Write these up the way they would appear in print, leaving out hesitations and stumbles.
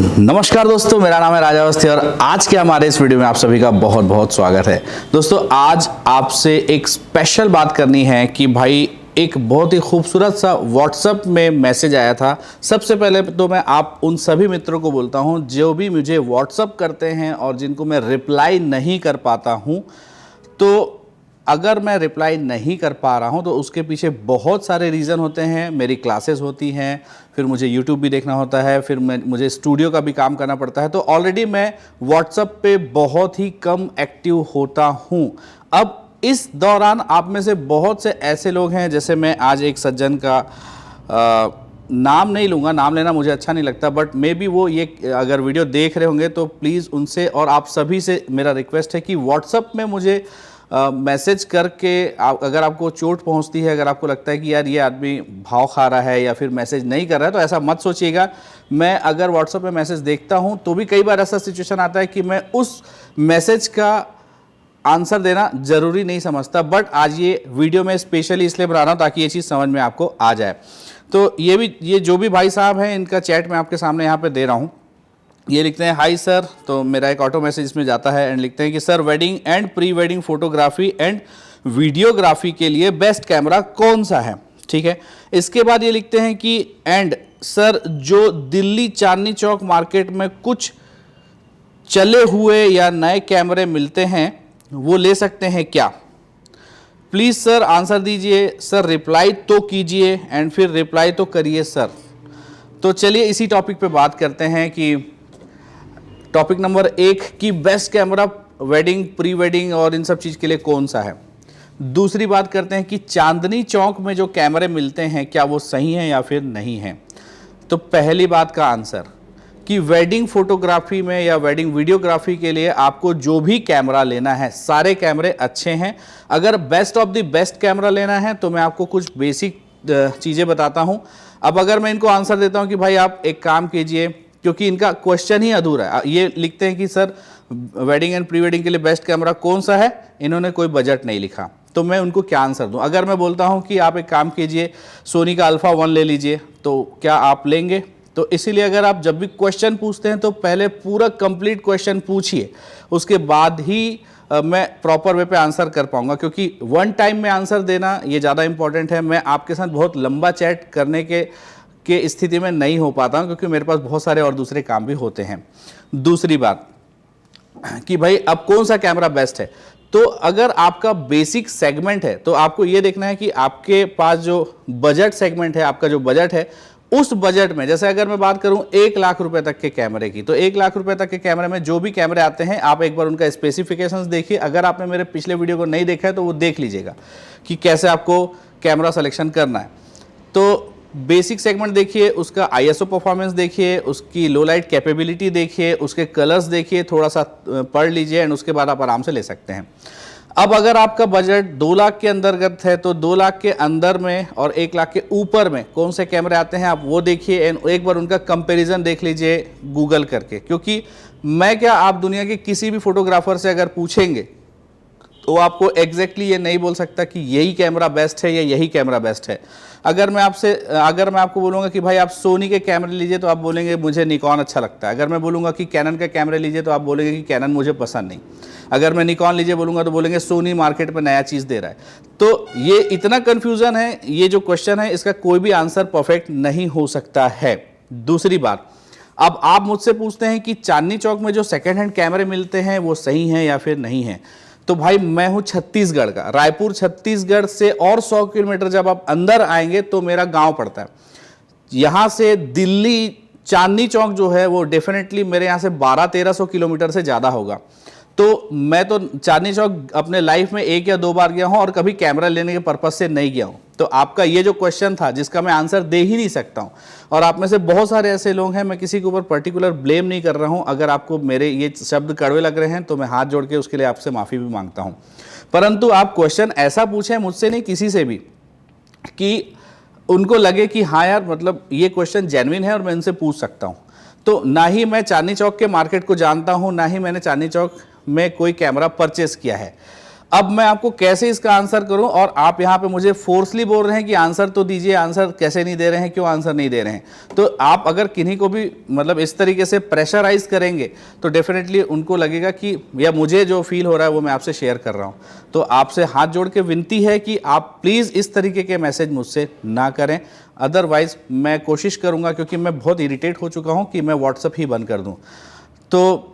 नमस्कार दोस्तों, मेरा नाम है राजा अवस्थी और आज के हमारे इस वीडियो में आप सभी का बहुत बहुत स्वागत है। दोस्तों, आज आपसे एक स्पेशल बात करनी है कि भाई एक बहुत ही खूबसूरत सा व्हाट्सएप में मैसेज आया था। सबसे पहले तो मैं आप उन सभी मित्रों को बोलता हूं जो भी मुझे व्हाट्सएप करते हैं और जिनको मैं रिप्लाई नहीं कर पाता हूं। तो अगर मैं रिप्लाई नहीं कर पा रहा हूं तो उसके पीछे बहुत सारे रीज़न होते हैं। मेरी क्लासेस होती हैं, फिर मुझे यूट्यूब भी देखना होता है, फिर मुझे स्टूडियो का भी काम करना पड़ता है। तो ऑलरेडी मैं व्हाट्सएप पे बहुत ही कम एक्टिव होता हूं। अब इस दौरान आप में से बहुत से ऐसे लोग हैं, जैसे मैं आज एक सज्जन का नाम नहीं लूँगा, नाम लेना मुझे अच्छा नहीं लगता, बट मे बी वो ये अगर वीडियो देख रहे होंगे तो प्लीज़ उनसे और आप सभी से मेरा रिक्वेस्ट है कि व्हाट्सएप में मुझे मैसेज करके अगर आपको चोट पहुंचती है, अगर आपको लगता है कि यार ये आदमी भाव खा रहा है या फिर मैसेज नहीं कर रहा है, तो ऐसा मत सोचिएगा। मैं अगर व्हाट्सएप में मैसेज देखता हूं तो भी कई बार ऐसा सिचुएशन आता है कि मैं उस मैसेज का आंसर देना ज़रूरी नहीं समझता, बट आज ये वीडियो में स्पेशली इसलिए बना रहा हूँ ताकि ये चीज़ समझ में आपको आ जाए। तो ये जो भी भाई साहब हैं, इनका चैट मैं आपके सामने यहाँ पर दे रहा हूँ। ये लिखते हैं हाय सर, तो मेरा एक ऑटो मैसेज इसमें जाता है एंड लिखते हैं कि sir wedding and pre wedding photography and videography के लिए बेस्ट कैमरा कौन सा है। ठीक है, इसके बाद ये लिखते हैं कि एंड सर जो दिल्ली चांदनी चौक मार्केट में कुछ चले हुए या नए कैमरे मिलते हैं वो ले सकते हैं क्या? प्लीज़ सर आंसर दीजिए सर, रिप्लाई तो कीजिए एंड फिर रिप्लाई तो करिए सर। तो चलिए इसी टॉपिक पे बात करते हैं कि टॉपिक नंबर 1 की best camera wedding, pre wedding और इन सब चीज़ के लिए कौन सा है। दूसरी बात करते हैं कि चांदनी चौक में जो कैमरे मिलते हैं क्या वो सही हैं या फिर नहीं हैं। तो पहली बात का आंसर कि वेडिंग फोटोग्राफी में या वेडिंग वीडियोग्राफी के लिए आपको जो भी कैमरा लेना है सारे कैमरे अच्छे हैं। अगर best of the best camera लेना है तो मैं आपको कुछ बेसिक चीज़ें बताता हूँ। अब अगर मैं इनको आंसर देता हूँ कि भाई आप एक काम कीजिए, क्योंकि इनका क्वेश्चन ही अधूरा है। ये लिखते हैं कि sir wedding and pre wedding के लिए बेस्ट कैमरा कौन सा है, इन्होंने कोई बजट नहीं लिखा, तो मैं उनको क्या आंसर दूं। अगर मैं बोलता हूं कि आप एक काम कीजिए सोनी का अल्फा 1 ले लीजिए, तो क्या आप लेंगे? तो इसीलिए अगर आप जब भी क्वेश्चन पूछते हैं तो पहले पूरा कंप्लीट क्वेश्चन पूछिए, उसके बाद ही मैं प्रॉपर वे पे आंसर कर पाऊंगा, क्योंकि वन टाइम में आंसर देना ये ज़्यादा इंपॉर्टेंट है। मैं आपके साथ बहुत लंबा चैट करने के स्थिति में नहीं हो पाता हूं, क्योंकि मेरे पास बहुत सारे और दूसरे काम भी होते हैं। दूसरी बात कि भाई अब कौन सा कैमरा बेस्ट है, तो अगर आपका बेसिक सेगमेंट है तो आपको ये देखना है कि आपके पास जो बजट सेगमेंट है, आपका जो बजट है, उस बजट में, जैसे अगर मैं बात करूं 1 लाख रुपए तक के कैमरे की, तो 1 लाख रुपए तक के कैमरे में जो भी कैमरे आते हैं आप एक बार उनका स्पेसिफिकेशंस देखिए। अगर आपने मेरे पिछले वीडियो को नहीं देखा है तो वो देख लीजिएगा कि कैसे आपको कैमरा सिलेक्शन करना है। तो बेसिक सेगमेंट देखिए, उसका आईएसओ परफॉर्मेंस देखिए, उसकी लो लाइट कैपेबिलिटी देखिए, उसके कलर्स देखिए, थोड़ा सा पढ़ लीजिए एंड उसके बाद आप आराम से ले सकते हैं। अब अगर आपका बजट 2 लाख के अंतर्गत है तो 2 लाख के अंदर में और 1 लाख के ऊपर में कौन से कैमरे आते हैं आप वो देखिए एंड एक बार उनका कंपैरिजन देख लीजिए गूगल करके। क्योंकि मैं क्या, आप दुनिया के किसी भी फोटोग्राफर से अगर पूछेंगे तो आपको एग्जैक्टली ये नहीं बोल सकता कि यही कैमरा बेस्ट है या यही कैमरा बेस्ट है। अगर मैं आपको बोलूँगा कि भाई आप सोनी के कैमरे लीजिए तो आप बोलेंगे मुझे निकॉन अच्छा लगता है। अगर मैं बोलूँगा कि कैनन के कैमरे लीजिए तो आप बोलेंगे कि कैनन मुझे पसंद नहीं। अगर मैं निकॉन लीजिए बोलूँगा तो बोलेंगे सोनी मार्केट में नया चीज़ दे रहा है। तो ये इतना कन्फ्यूज़न है, ये जो क्वेश्चन है इसका कोई भी आंसर परफेक्ट नहीं हो सकता है। दूसरी बात, अब आप मुझसे पूछते हैं कि चांदनी चौक में जो सेकेंड हैंड कैमरे मिलते हैं वो सही हैं या फिर नहीं हैं। तो भाई मैं हूं छत्तीसगढ़ का, रायपुर छत्तीसगढ़ से और 100 किलोमीटर जब आप अंदर आएंगे तो मेरा गांव पड़ता है। यहाँ से दिल्ली चांदनी चौक जो है वो डेफिनेटली मेरे यहाँ से 1200-1300 किलोमीटर से ज़्यादा होगा। तो मैं तो चांदनी चौक अपने लाइफ में 1 या 2 बार गया हूँ और कभी कैमरा लेने के पर्पज़ से नहीं गया हूँ। तो आपका ये जो क्वेश्चन था जिसका मैं आंसर दे ही नहीं सकता हूँ, और आप में से बहुत सारे ऐसे लोग हैं, मैं किसी के ऊपर पर्टिकुलर ब्लेम नहीं कर रहा हूँ। अगर आपको मेरे ये शब्द कड़वे लग रहे हैं तो मैं हाथ जोड़ के उसके लिए आपसे माफ़ी भी मांगता हूँ। परंतु आप क्वेश्चन ऐसा पूछें मुझसे नहीं, किसी से भी, कि उनको लगे कि हाँ यार मतलब ये क्वेश्चन जेन्युइन है और मैं इनसे पूछ सकता हूँ। तो ना ही मैं चांदनी चौक के मार्केट को जानता हूँ, ना ही मैंने चांदनी चौक में कोई कैमरा परचेस किया है। अब मैं आपको कैसे इसका आंसर करूं, और आप यहाँ पे मुझे फोर्सली बोल रहे हैं कि आंसर तो दीजिए, आंसर कैसे नहीं दे रहे हैं, क्यों आंसर नहीं दे रहे हैं। तो आप अगर किन्हीं को भी मतलब इस तरीके से प्रेशराइज करेंगे तो डेफिनेटली उनको लगेगा कि, या मुझे जो फील हो रहा है वो मैं आपसे शेयर कर रहा हूँ। तो आपसे हाथ जोड़ के विनती है कि आप प्लीज़ इस तरीके के मैसेज मुझसे ना करें, अदरवाइज़ मैं कोशिश करूँगा, क्योंकि मैं बहुत इरिटेट हो चुका हूँ, कि मैं व्हाट्सअप ही बंद कर दूँ। तो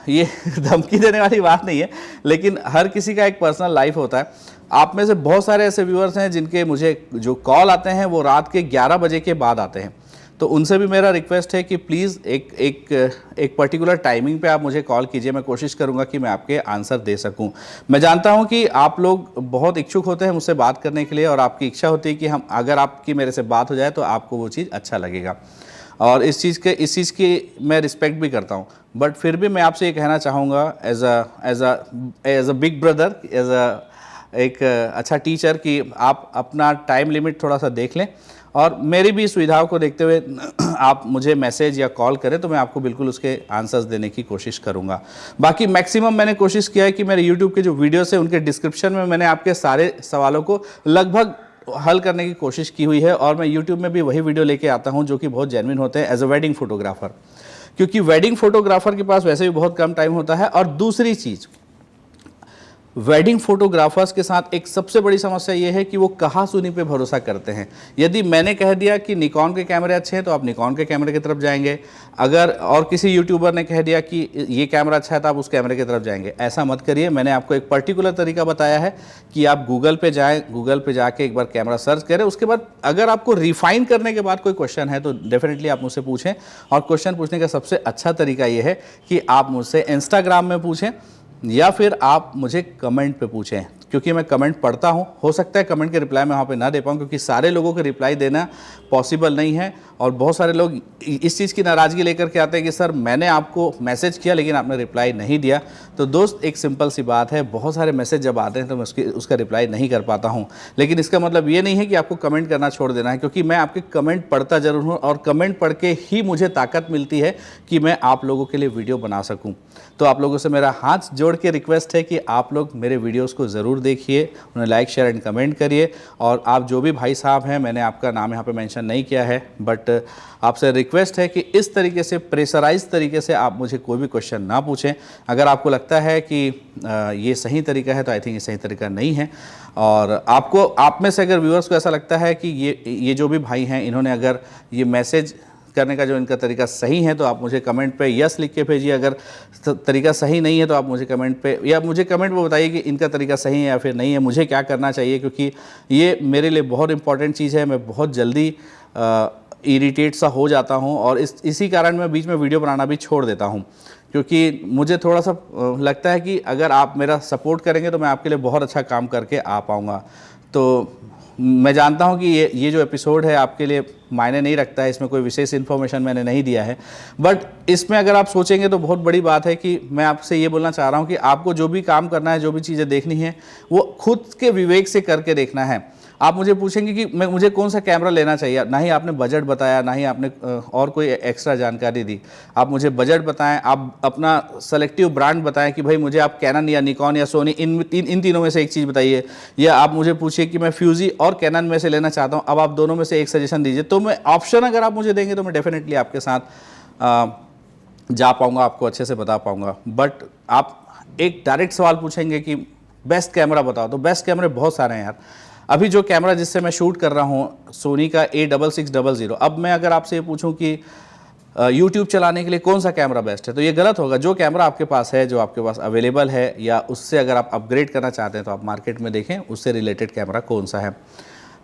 ये धमकी देने वाली बात नहीं है, लेकिन हर किसी का एक पर्सनल लाइफ होता है। आप में से बहुत सारे ऐसे व्यूअर्स हैं जिनके मुझे जो कॉल आते हैं वो रात के 11 बजे के बाद आते हैं। तो उनसे भी मेरा रिक्वेस्ट है कि प्लीज़ एक पर्टिकुलर टाइमिंग पे आप मुझे कॉल कीजिए, मैं कोशिश करूंगा कि मैं आपके आंसर दे सकूं। मैं जानता हूं कि आप लोग बहुत इच्छुक होते हैं मुझसे बात करने के लिए, और आपकी इच्छा होती है कि हम अगर आपकी मेरे से बात हो जाए तो आपको वो चीज़ अच्छा लगेगा, और इस चीज़ की मैं रिस्पेक्ट भी करता हूँ। बट फिर भी मैं आपसे ये कहना चाहूँगा एज अ बिग ब्रदर, एक अच्छा टीचर, कि आप अपना टाइम लिमिट थोड़ा सा देख लें, और मेरी भी सुविधाओं को देखते हुए आप मुझे मैसेज या कॉल करें तो मैं आपको बिल्कुल उसके आंसर्स देने की कोशिश करूंगा। बाकी मैक्सिमम मैंने कोशिश किया है कि मेरे यूट्यूब के जो वीडियोस हैं उनके डिस्क्रिप्शन में मैंने आपके सारे सवालों को लगभग हल करने की कोशिश की हुई है, और मैं YouTube में भी वही वीडियो लेके आता हूं जो कि बहुत जेन्युइन होते हैं एज अ वेडिंग फोटोग्राफर, क्योंकि वेडिंग फोटोग्राफर के पास वैसे भी बहुत कम टाइम होता है। और दूसरी चीज़, वेडिंग फोटोग्राफर्स के साथ एक सबसे बड़ी समस्या ये है कि वो कहा-सुनी पे भरोसा करते हैं। यदि मैंने कह दिया कि निकॉन के कैमरे अच्छे हैं तो आप निकॉन के कैमरे की तरफ जाएंगे, अगर और किसी यूट्यूबर ने कह दिया कि ये कैमरा अच्छा है तो आप उस कैमरे की तरफ जाएंगे। ऐसा मत करिए। मैंने आपको एक पर्टिकुलर तरीका बताया है कि आप गूगल पे जाएँ, गूगल पे जाके एक बार कैमरा सर्च करें, उसके बाद अगर आपको रिफाइन करने के बाद कोई क्वेश्चन है तो डेफिनेटली आप मुझसे पूछें। और क्वेश्चन पूछने का सबसे अच्छा तरीका ये है कि आप मुझसे इंस्टाग्राम में पूछें, या फिर आप मुझे कमेंट पे पूछें, क्योंकि मैं कमेंट पढ़ता हूं। हो सकता है कमेंट के रिप्लाई मैं वहाँ पे ना दे पाऊँ, क्योंकि सारे लोगों को रिप्लाई देना पॉसिबल नहीं है, और बहुत सारे लोग इस चीज़ की नाराज़गी लेकर के आते हैं कि सर मैंने आपको मैसेज किया लेकिन आपने रिप्लाई नहीं दिया। तो दोस्त, एक सिंपल सी बात है, बहुत सारे मैसेज जब आते हैं तो मैं उसका रिप्लाई नहीं कर पाता हूँ, लेकिन इसका मतलब ये नहीं है कि आपको कमेंट करना छोड़ देना है, क्योंकि मैं आपके कमेंट पढ़ता ज़रूर हूँ, और कमेंट पढ़ के ही मुझे ताकत मिलती है कि मैं आप लोगों के लिए वीडियो बना सकूँ। तो आप लोगों से मेरा हाथ जोड़ के रिक्वेस्ट है कि आप लोग मेरे वीडियोज़ को ज़रूर देखिए, उन्हें लाइक शेयर एंड कमेंट करिए। और आप जो भी भाई साहब हैं, मैंने आपका नाम यहाँ पे मेंशन नहीं किया है, बट आपसे रिक्वेस्ट है कि इस तरीके से प्रेशराइज तरीके से आप मुझे कोई भी क्वेश्चन ना पूछें। अगर आपको लगता है कि ये सही तरीका है तो आई थिंक ये सही तरीका नहीं है। और आपको, आप में से अगर व्यूअर्स को ऐसा लगता है कि ये जो भी भाई हैं, इन्होंने अगर ये मैसेज करने का जो इनका तरीका सही है तो आप मुझे कमेंट पे यस लिख के भेजिए। अगर तरीका सही नहीं है तो आप मुझे कमेंट पे, या मुझे कमेंट में बताइए कि इनका तरीका सही है या फिर नहीं है, मुझे क्या करना चाहिए, क्योंकि ये मेरे लिए बहुत इंपॉर्टेंट चीज़ है। मैं बहुत जल्दी इरिटेट सा हो जाता हूँ, और इसी कारण मैं बीच में वीडियो बनाना भी छोड़ देता हूँ, क्योंकि मुझे थोड़ा सा लगता है कि अगर आप मेरा सपोर्ट करेंगे तो मैं आपके लिए बहुत अच्छा काम करके आ पाऊँगा। तो मैं जानता हूं कि ये जो एपिसोड है आपके लिए मायने नहीं रखता है, इसमें कोई विशेष इन्फॉर्मेशन मैंने नहीं दिया है, बट इसमें अगर आप सोचेंगे तो बहुत बड़ी बात है कि मैं आपसे ये बोलना चाह रहा हूं कि आपको जो भी काम करना है, जो भी चीज़ें देखनी है, वो खुद के विवेक से करके देखना है। आप मुझे पूछेंगे कि मुझे कौन सा कैमरा लेना चाहिए, ना ही आपने बजट बताया, ना ही आपने और कोई एक्स्ट्रा जानकारी दी। आप मुझे बजट बताएं, आप अपना सेलेक्टिव ब्रांड बताएं कि भाई मुझे आप कैनन या निकॉन या सोनी इन तीनों में से एक चीज़ बताइए, या आप मुझे पूछिए कि मैं फ्यूजी और कैनन में से लेना चाहता हूं, अब आप दोनों में से एक सजेशन दीजिए। तो मैं ऑप्शन अगर आप मुझे देंगे तो मैं डेफिनेटली आपके साथ जा पाऊँगा, आपको अच्छे से बता पाऊँगा। बट आप एक डायरेक्ट सवाल पूछेंगे कि बेस्ट कैमरा बताओ, तो बेस्ट कैमरे बहुत सारे हैं यार। अभी जो कैमरा जिससे मैं शूट कर रहा हूँ, सोनी का A6600। अब मैं अगर आपसे ये पूछूं कि YouTube चलाने के लिए कौन सा कैमरा बेस्ट है, तो ये गलत होगा। जो कैमरा आपके पास है, जो आपके पास अवेलेबल है, या उससे अगर आप अपग्रेड करना चाहते हैं तो आप मार्केट में देखें उससे रिलेटेड कैमरा कौन सा है।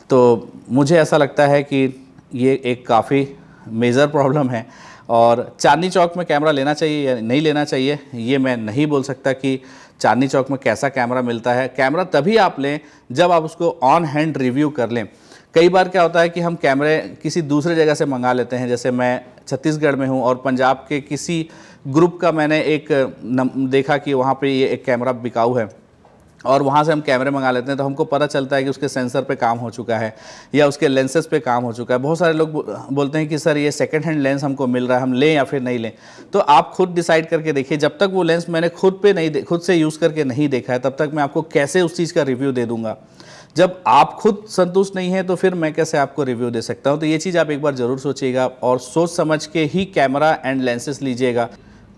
तो मुझे ऐसा लगता है कि ये एक काफ़ी मेजर प्रॉब्लम है, और चांदनी चौक में कैमरा लेना चाहिए या नहीं लेना चाहिए ये मैं नहीं बोल सकता कि चांदनी चौक में कैसा कैमरा मिलता है। कैमरा तभी आप लें जब आप उसको ऑन हैंड रिव्यू कर लें। कई बार क्या होता है कि हम कैमरे किसी दूसरे जगह से मंगा लेते हैं, जैसे मैं छत्तीसगढ़ में हूं और पंजाब के किसी ग्रुप का मैंने एक देखा कि वहाँ पे ये एक कैमरा बिकाऊ है, और वहाँ से हम कैमरे मंगा लेते हैं तो हमको पता चलता है कि उसके सेंसर पे काम हो चुका है या उसके लेंसेज पे काम हो चुका है। बहुत सारे लोग बोलते हैं कि सर ये सेकंड हैंड लेंस हमको मिल रहा है, हम लें या फिर नहीं लें। तो आप खुद डिसाइड करके देखिए। जब तक वो लेंस मैंने खुद से यूज़ करके नहीं देखा है तब तक मैं आपको कैसे उस चीज़ का रिव्यू दे दूँगा। जब आप खुद संतुष्ट नहीं हैं तो फिर मैं कैसे आपको रिव्यू दे सकता हूँ। तो ये चीज़ आप एक बार ज़रूर सोचिएगा और सोच समझ के ही कैमरा एंड लेंसेज लीजिएगा।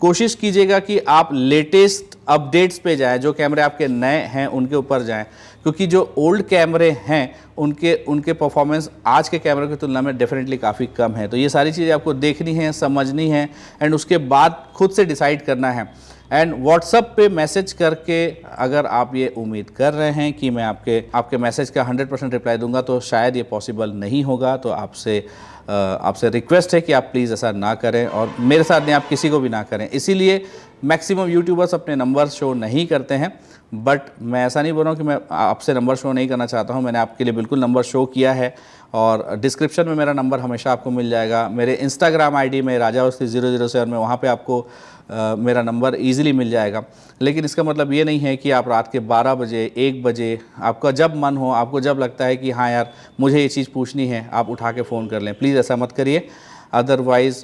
कोशिश कीजिएगा कि आप लेटेस्ट अपडेट्स पे जाएं, जो कैमरे आपके नए हैं उनके ऊपर जाएं, क्योंकि जो ओल्ड कैमरे हैं उनके परफॉर्मेंस आज के कैमरे की तुलना में डेफिनेटली काफ़ी कम है। तो ये सारी चीज़ें आपको देखनी है, समझनी है एंड उसके बाद खुद से डिसाइड करना है। एंड व्हाट्सएप पे मैसेज करके अगर आप ये उम्मीद कर रहे हैं कि मैं आपके मैसेज का 100% रिप्लाई दूंगा तो शायद ये पॉसिबल नहीं होगा। तो आपसे रिक्वेस्ट है कि आप प्लीज़ ऐसा ना करें और मेरे साथ नहीं, आप किसी को भी ना करें। इसीलिए मैक्सिमम यूट्यूबर्स अपने नंबर शो नहीं करते हैं, बट मैं ऐसा नहीं बोल रहा हूँ कि मैं आपसे नंबर शो नहीं करना चाहता हूँ। मैंने आपके लिए बिल्कुल नंबर शो किया है और डिस्क्रिप्शन में मेरा नंबर हमेशा आपको मिल जाएगा। मेरे इंस्टाग्राम आईडी में rajaawasthi007 में वहाँ पे आपको मेरा नंबर ईजिली मिल जाएगा। लेकिन इसका मतलब ये नहीं है कि आप रात के 12 बजे 1 बजे आपका जब मन हो, आपको जब लगता है कि हाँ यार मुझे ये चीज़ पूछनी है, आप उठा के फ़ोन कर लें। प्लीज़ ऐसा मत करिए। अदरवाइज़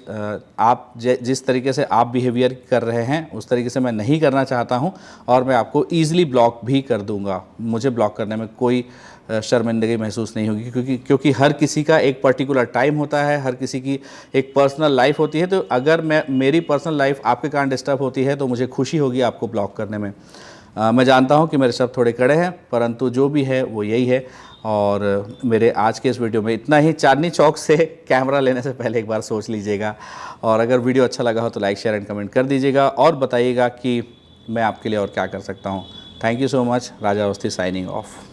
आप जिस तरीके से आप बिहेवियर कर रहे हैं उस तरीके से मैं नहीं करना चाहता हूं और मैं आपको ईज़िली ब्लॉक भी कर दूंगा। मुझे ब्लॉक करने में कोई शर्मिंदगी महसूस नहीं होगी, क्योंकि हर किसी का एक पर्टिकुलर टाइम होता है, हर किसी की एक पर्सनल लाइफ होती है। तो अगर मेरी पर्सनल लाइफ आपके कारण डिस्टर्ब होती है तो मुझे खुशी होगी आपको ब्लॉक करने में। मैं जानता हूं कि मेरे शब्द थोड़े कड़े हैं, परंतु जो भी है वो यही है। और मेरे आज के इस वीडियो में इतना ही। चांदनी चौक से कैमरा लेने से पहले एक बार सोच लीजिएगा और अगर वीडियो अच्छा लगा हो तो लाइक शेयर एंड कमेंट कर दीजिएगा और बताइएगा कि मैं आपके लिए और क्या कर सकता हूँ। Thank you so much. Raja Awasthi signing off.